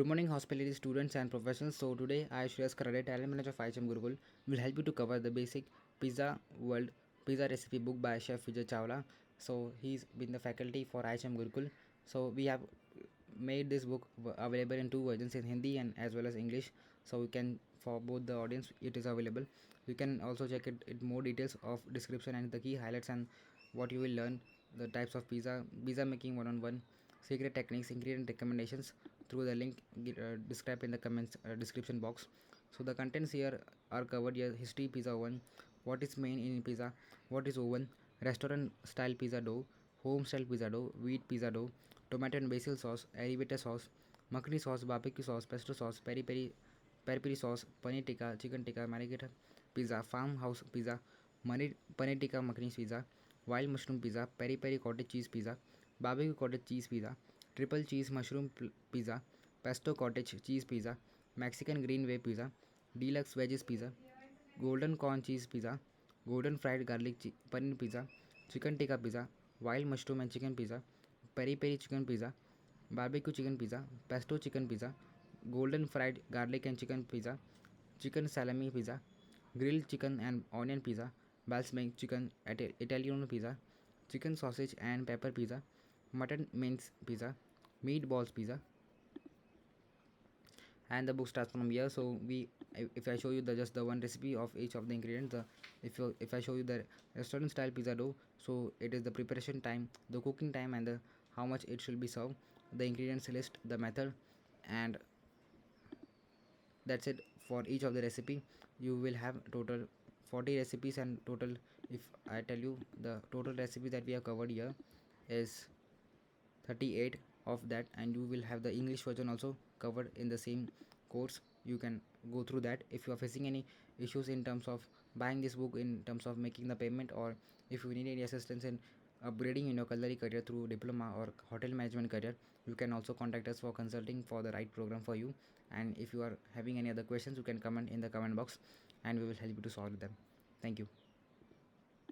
Good morning, hospitality students and professionals. So today I, Shreyas Karade, talent manager of IHM Gurukul, will help you to cover the basic pizza world pizza recipe book by Chef Vijay Chawla. So he's been the faculty for IHM Gurukul. So we have made this book available in two versions, in Hindi and as well as English. So you can, for both the audience, it is available. You can also check it more details of description and the key highlights and what you will learn, the types of pizza making one-on-one, secret techniques, ingredient recommendations through the link described in the comments description box. So the contents here are covered here: history pizza oven, what is main in pizza, what is oven, restaurant style pizza dough, home style pizza dough, wheat pizza dough, tomato and basil sauce, elevator sauce, makhani sauce, barbecue sauce, pesto sauce, peri peri sauce, paneer tikka, chicken tikka, margherita pizza, farmhouse pizza, paneer tikka makhani pizza, wild mushroom pizza, peri peri cottage cheese pizza, barbecue cottage cheese pizza, triple cheese mushroom pizza, pesto cottage cheese pizza, Mexican green wave pizza, deluxe veggies pizza, golden corn cheese pizza, golden fried garlic paneer pizza, chicken tikka pizza, wild mushroom and chicken pizza, peri peri chicken pizza, barbecue chicken pizza, pesto chicken pizza, golden fried garlic and chicken pizza, chicken salami pizza, grilled chicken and onion pizza, balsamic chicken Italiano pizza, chicken sausage and pepper pizza, mutton mince pizza, meatballs pizza, and the book starts from here. So if I show you the just the one recipe of each of the ingredients, if I show you the restaurant style pizza dough, so it is the preparation time, the cooking time, and the how much it should be served, the ingredients list, the method, and that's it for each of the recipe. You will have total 40 recipes, and total, if I tell you the total recipe that we have covered here is 38 of that, and you will have the English version also covered in the same course. You can go through that. If you are facing any issues in terms of buying this book, in terms of making the payment, or if you need any assistance in upgrading in your culinary career through diploma or hotel management career, you can also contact us for consulting for the right program for you. And if you are having any other questions, you can comment in the comment box and we will help you to solve them. Thank you.